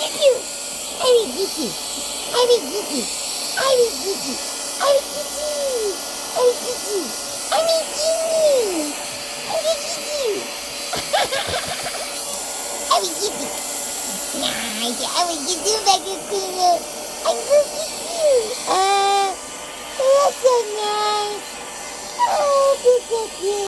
Cuckoo. I will get you. I will get you. I will get you. I will get you. I will get you. I will get you. I will get you. I will get you. Nice. I will get you back in here. I will get you. That's so nice. Oh, look at you.